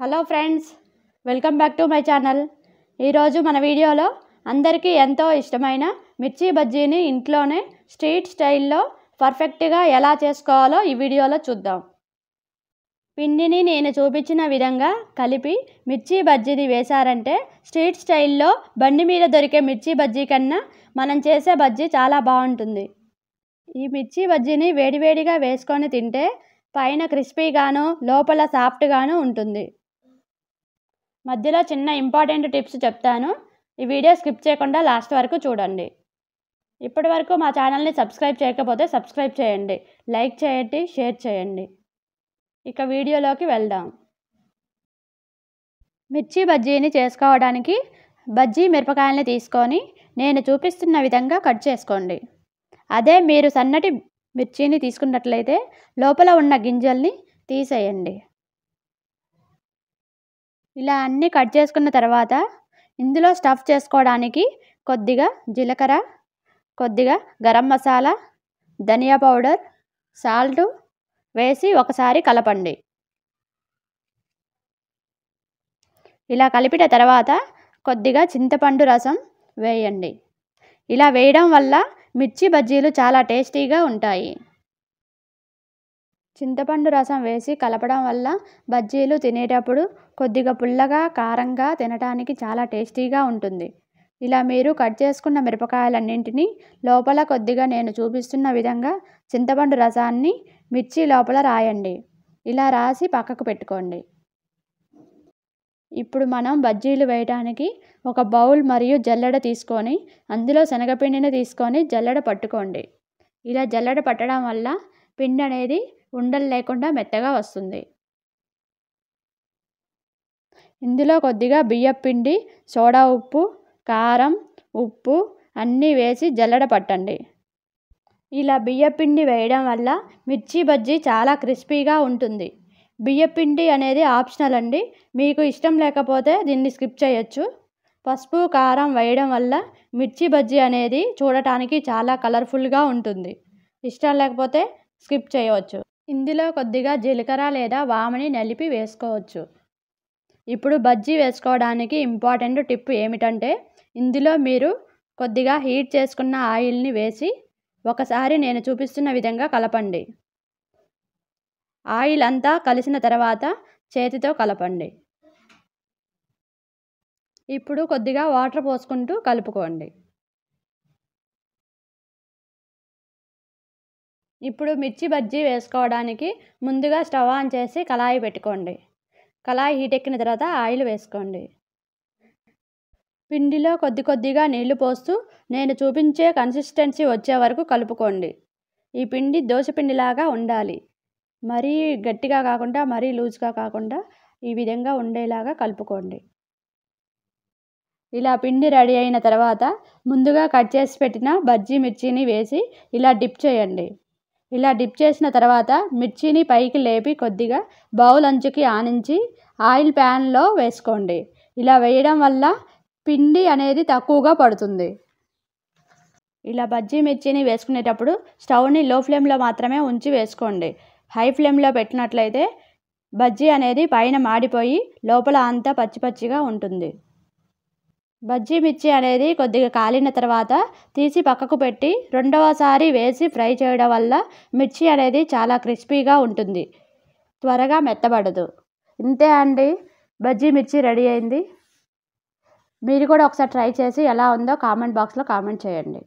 Hello friends, welcome back to my channel. ఈరోజు మన వీడియోలో అందరికీ ఎంతో ఇష్టమైన మిర్చి బజ్జీని ఇంట్లోనే స్ట్రీట్ స్టైల్లో పర్ఫెక్ట్గా ఎలా చేసుకోవాలో ఈ వీడియోలో చూద్దాం. పిండిని నేను చూపించిన విధంగా కలిపి మిర్చి బజ్జీని వేశారంటే స్ట్రీట్ స్టైల్లో బండి మీద దొరికే మిర్చి బజ్జీ కన్నా మనం చేసే బజ్జీ చాలా బాగుంటుంది. ఈ మిర్చి బజ్జీని వేడివేడిగా వేసుకొని తింటే పైన క్రిస్పీగాను లోపల సాఫ్ట్గాను ఉంటుంది. మధ్యలో చిన్న ఇంపార్టెంట్ టిప్స్ చెప్తాను. ఈ వీడియో స్కిప్ చేయకుండా లాస్ట్ వరకు చూడండి. ఇప్పటి వరకు మా ఛానల్ని సబ్స్క్రైబ్ చేయకపోతే సబ్స్క్రైబ్ చేయండి, లైక్ చేయండి, షేర్ చేయండి. ఇక వీడియోలోకి వెళ్దాం. మిర్చి బజ్జీని చేసుకోవడానికి బజ్జీ మిరపకాయలని తీసుకొని నేను చూపిస్తున్న విధంగా కట్ చేసుకోండి. అదే మీరు సన్నటి మిర్చిని తీసుకున్నట్లయితే లోపల ఉన్న గింజల్ని తీసేయండి. ఇలా అన్నీ కట్ చేసుకున్న తర్వాత ఇందులో స్టఫ్ చేసుకోవడానికి కొద్దిగా జీలకర్ర, కొద్దిగా గరం మసాలా, ధనియా పౌడర్, సాల్ట్ వేసి ఒకసారి కలపండి. ఇలా కలిపిన తర్వాత కొద్దిగా చింతపండు రసం వేయండి. ఇలా వేయడం వల్ల మిర్చి బజ్జీలు చాలా టేస్టీగా ఉంటాయి. చింతపండు రసం వేసి కలపడం వల్ల బజ్జీలు తినేటప్పుడు కొద్దిగా పుల్లగా, కారంగా తినడానికి చాలా టేస్టీగా ఉంటుంది. ఇలా మీరు కట్ చేసుకున్న మిరపకాయలన్నింటినీ లోపల కొద్దిగా నేను చూపిస్తున్న విధంగా చింతపండు రసాన్ని మిర్చి లోపల రాయండి. ఇలా రాసి పక్కకు పెట్టుకోండి. ఇప్పుడు మనం బజ్జీలు వేయడానికి ఒక బౌల్ మరియు జల్లెడ తీసుకొని అందులో శనగపిండిని తీసుకొని జల్లెడ పట్టుకోండి. ఇలా జల్లెడ పట్టడం వల్ల పిండి అనేది ఉండలు లేకుండా మెత్తగా వస్తుంది. ఇందులో కొద్దిగా బియ్యపిండి, సోడా ఉప్పు, కారం, ఉప్పు అన్నీ వేసి జల్లెడ పట్టండి. ఇలా బియ్యపిండి వేయడం వల్ల మిర్చి బజ్జీ చాలా క్రిస్పీగా ఉంటుంది. బియ్యపిండి అనేది ఆప్షనల్ అండి, మీకు ఇష్టం లేకపోతే దీన్ని స్కిప్ చేయొచ్చు. పసుపు, కారం వేయడం వల్ల మిర్చి బజ్జీ అనేది చూడటానికి చాలా కలర్ఫుల్గా ఉంటుంది. ఇష్టం లేకపోతే స్కిప్ చేయవచ్చు. ఇందులో కొద్దిగా జీలకర్ర లేదా వాముని నలిపి వేసుకోవచ్చు. ఇప్పుడు బజ్జీ వేసుకోవడానికి ఇంపార్టెంట్ టిప్ ఏమిటంటే ఇందులో మీరు కొద్దిగా హీట్ చేసుకున్న ఆయిల్ని వేసి ఒకసారి నేను చూపిస్తున్న విధంగా కలపండి. ఆయిల్ అంతా కలిసిన తర్వాత చేతితో కలపండి. ఇప్పుడు కొద్దిగా వాటర్ పోసుకుంటూ కలుపుకోండి. ఇప్పుడు మిర్చి బజ్జీ వేసుకోవడానికి ముందుగా స్టవ్ ఆన్ చేసి కళాయి పెట్టుకోండి. కళాయి హీట్ ఎక్కిన తర్వాత ఆయిల్ వేసుకోండి. పిండిలో కొద్దిగా నీళ్లు పోస్తూ నేను చూపించే కన్సిస్టెన్సీ వచ్చే వరకు కలుపుకోండి. ఈ పిండి దోసపిండిలాగా ఉండాలి. మరీ గట్టిగా కాకుండా మరీ లూజ్గా కాకుండా ఈ విధంగా ఉండేలాగా కలుపుకోండి. ఇలా పిండి రెడీ అయిన తర్వాత ముందుగా కట్ చేసి పెట్టిన బజ్జీ మిర్చిని వేసి ఇలా డిప్ చేయండి. ఇలా డిప్ చేసిన తర్వాత మిర్చిని పైకి లేపి కొద్దిగా బౌల్ అంచుకి ఆనించి ఆయిల్ ప్యాన్లో వేసుకోండి. ఇలా వేయడం వల్ల పిండి అనేది తక్కువగా పడుతుంది. ఇలా బజ్జీ మిర్చిని వేసుకునేటప్పుడు స్టవ్ని లో ఫ్లేమ్లో మాత్రమే ఉంచి వేసుకోండి. హై ఫ్లేమ్లో పెట్టినట్లయితే బజ్జీ అనేది పైన మాడిపోయి లోపల అంతా పచ్చిగా ఉంటుంది. బజ్జీ మిర్చి అనేది కొద్దిగా కాలిన తర్వాత తీసి పక్కకు పెట్టి రెండవసారి వేసి ఫ్రై చేయడం వల్ల మిర్చి అనేది చాలా క్రిస్పీగా ఉంటుంది, త్వరగా మెత్తబడదు. ఇంతే అండి, బజ్జీ మిర్చి రెడీ అయింది. మీరు కూడా ఒకసారి ట్రై చేసి ఎలా ఉందో కామెంట్ బాక్స్లో కామెంట్ చేయండి.